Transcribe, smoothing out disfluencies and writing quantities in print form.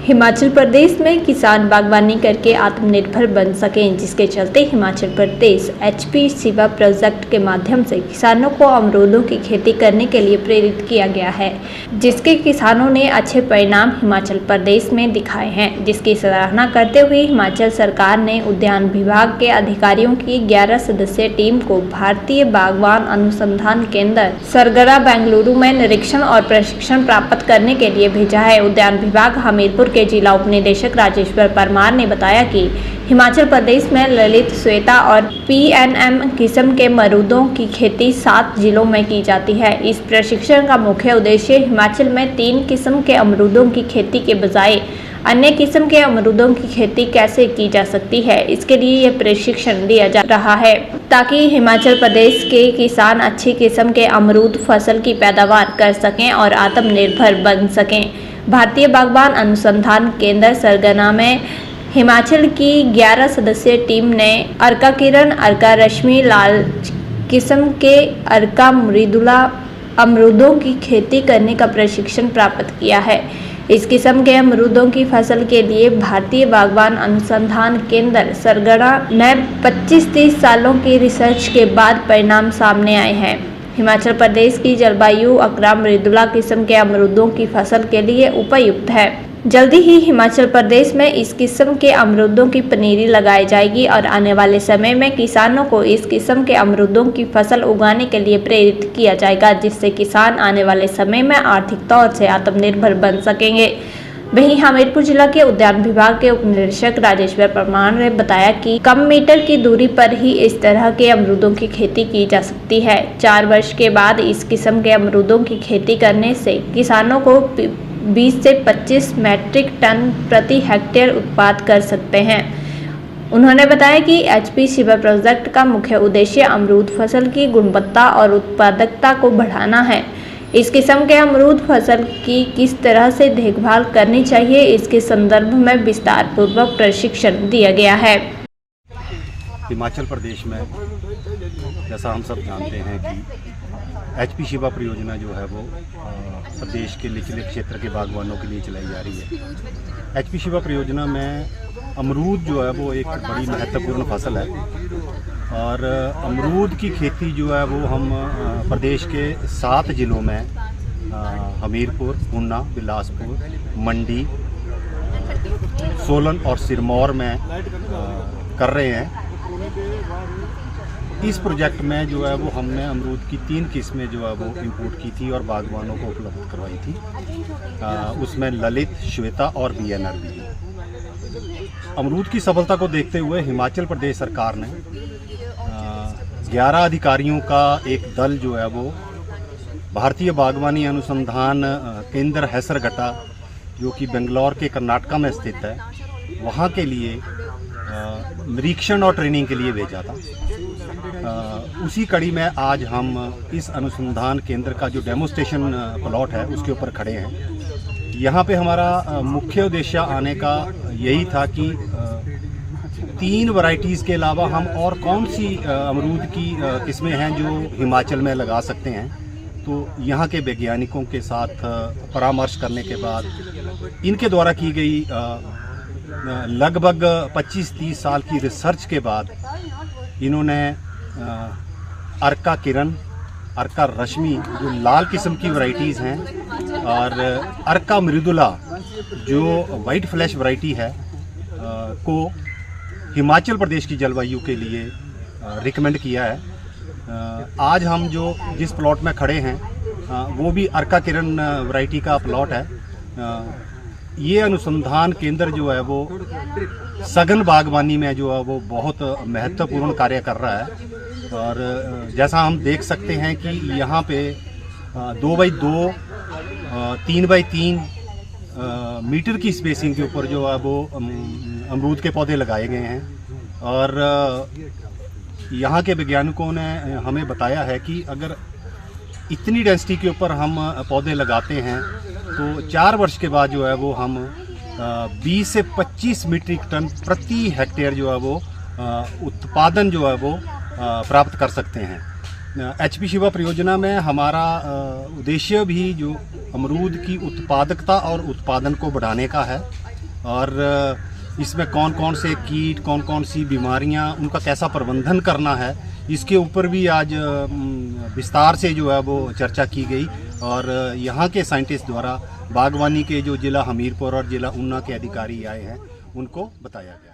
हिमाचल प्रदेश में किसान बागवानी करके आत्मनिर्भर बन सकें, जिसके चलते हिमाचल प्रदेश एचपी शिवा प्रोजेक्ट के माध्यम से किसानों को अमरूदों की खेती करने के लिए प्रेरित किया गया है, जिसके किसानों ने अच्छे परिणाम हिमाचल प्रदेश में दिखाए हैं। जिसकी सराहना करते हुए हिमाचल सरकार ने उद्यान विभाग के अधिकारियों की 11 सदस्यीय टीम को भारतीय बागवान अनुसंधान केंद्र सरगना बेंगलुरु में निरीक्षण और प्रशिक्षण प्राप्त करने के लिए भेजा है। उद्यान विभाग हमीरपुर के जिला उपनिदेशक राजेश्वर परमार ने बताया कि हिमाचल प्रदेश में ललित, श्वेता और पीएनएम किस्म के अमरूदों की खेती 7 जिलों में की जाती है। इस प्रशिक्षण का मुख्य उद्देश्य हिमाचल में 3 किस्म के अमरूदों की खेती के बजाय अन्य किस्म के अमरूदों की खेती कैसे की जा सकती है, इसके लिए यह प्रशिक्षण दिया जा रहा है, ताकि हिमाचल प्रदेश के किसान अच्छी किस्म के अमरूद फसल की पैदावार कर सकें और आत्मनिर्भर बन सकें। भारतीय बागवान अनुसंधान केंद्र सरगना में हिमाचल की 11 सदस्यीय टीम ने अर्का किरण, अर्का रश्मि लाल किस्म के अर्का मृदुला अमरूदों की खेती करने का प्रशिक्षण प्राप्त किया है। इस किस्म के अमरूदों की फसल के लिए भारतीय बागवान अनुसंधान केंद्र सरगना में 25-30 सालों की रिसर्च के बाद परिणाम सामने आए हैं। हिमाचल प्रदेश की जलवायु अर्का मृदुला किस्म के अमरूदों की फसल के लिए उपयुक्त है। जल्दी ही हिमाचल प्रदेश में इस किस्म के अमरूदों की पनीरी लगाई जाएगी और आने वाले समय में किसानों को इस किस्म के अमरूदों की फसल उगाने के लिए प्रेरित किया जाएगा, जिससे किसान आने वाले समय में आर्थिक तौर से आत्मनिर्भर बन सकेंगे। वहीं हमीरपुर जिला के उद्यान विभाग के उपनिदेशक राजेश्वर परमार ने बताया कि कम मीटर की दूरी पर ही इस तरह के अमरूदों की खेती की जा सकती है। 4 वर्ष के बाद इस किस्म के अमरूदों की खेती करने से किसानों को 20 से 25 मैट्रिक टन प्रति हेक्टेयर उत्पादन कर सकते हैं। उन्होंने बताया कि एचपी शिवा प्रोजेक्ट का मुख्य उद्देश्य अमरूद फसल की गुणवत्ता और उत्पादकता को बढ़ाना है। इस किस्म के अमरूद फसल की किस तरह से देखभाल करनी चाहिए, इसके संदर्भ में विस्तार पूर्वक प्रशिक्षण दिया गया है। हिमाचल प्रदेश में जैसा हम सब जानते हैं कि एचपी शिवा परियोजना जो है वो प्रदेश के निचले क्षेत्र के बागवानों के लिए चलाई जा रही है। एचपी शिवा परियोजना में अमरूद जो है वो एक बड़ी महत्वपूर्ण फसल है और अमरूद की खेती जो है वो हम प्रदेश के 7 जिलों में हमीरपुर, ऊना, बिलासपुर, मंडी, सोलन और सिरमौर में कर रहे हैं। इस प्रोजेक्ट में जो है वो हमने अमरूद की 3 किस्में जो है वो इंपोर्ट की थी और बागवानों को उपलब्ध करवाई थी। उसमें ललित, श्वेता और बीएनआर भी। अमरूद की सफलता को देखते हुए हिमाचल प्रदेश सरकार ने 11 अधिकारियों का एक दल जो है वो भारतीय बागवानी अनुसंधान केंद्र हैसरगटा, जो कि बेंगलोर के कर्नाटका में स्थित है, वहाँ के लिए निरीक्षण और ट्रेनिंग के लिए भेजा था। उसी कड़ी में आज हम इस अनुसंधान केंद्र का जो डेमोस्ट्रेशन प्लॉट है उसके ऊपर खड़े हैं। यहाँ पे हमारा मुख्य उद्देश्य आने का यही था कि 3 वैरायटीज़ के अलावा हम और कौन सी अमरूद की किस्में हैं जो हिमाचल में लगा सकते हैं। तो यहाँ के वैज्ञानिकों के साथ परामर्श करने के बाद इनके द्वारा की गई लगभग 25-30 साल की रिसर्च के बाद इन्होंने अर्का किरण, अर्का रश्मि जो लाल किस्म की वैरायटीज़ हैं और अर्का मृदुला जो वाइट फ्लैश वैरायटी है को हिमाचल प्रदेश की जलवायु के लिए रिकमेंड किया है। आज हम जो जिस प्लॉट में खड़े हैं वो भी अर्का किरण वैरायटी का प्लॉट है। ये अनुसंधान केंद्र जो है वो सघन बागवानी में जो है वो बहुत महत्वपूर्ण कार्य कर रहा है और जैसा हम देख सकते हैं कि यहाँ पे 2x2, 3x3 मीटर की स्पेसिंग के ऊपर जो है वो अमरूद के पौधे लगाए गए हैं और यहाँ के वैज्ञानिकों ने हमें बताया है कि अगर इतनी डेंसिटी के ऊपर हम पौधे लगाते हैं तो 4 वर्ष के बाद जो है वो हम 20 से 25 मीट्रिक टन प्रति हेक्टेयर जो है वो उत्पादन जो है वो प्राप्त कर सकते हैं। एचपी शिवा परियोजना में हमारा उद्देश्य भी जो अमरूद की उत्पादकता और उत्पादन को बढ़ाने का है। और इसमें कौन कौन से कीट, कौन कौन सी बीमारियां, उनका कैसा प्रबंधन करना है, इसके ऊपर भी आज विस्तार से जो है वो चर्चा की गई। और यहाँ के साइंटिस्ट द्वारा बागवानी के जो ज़िला हमीरपुर और ज़िला ऊना के अधिकारी आए हैं उनको बताया गया।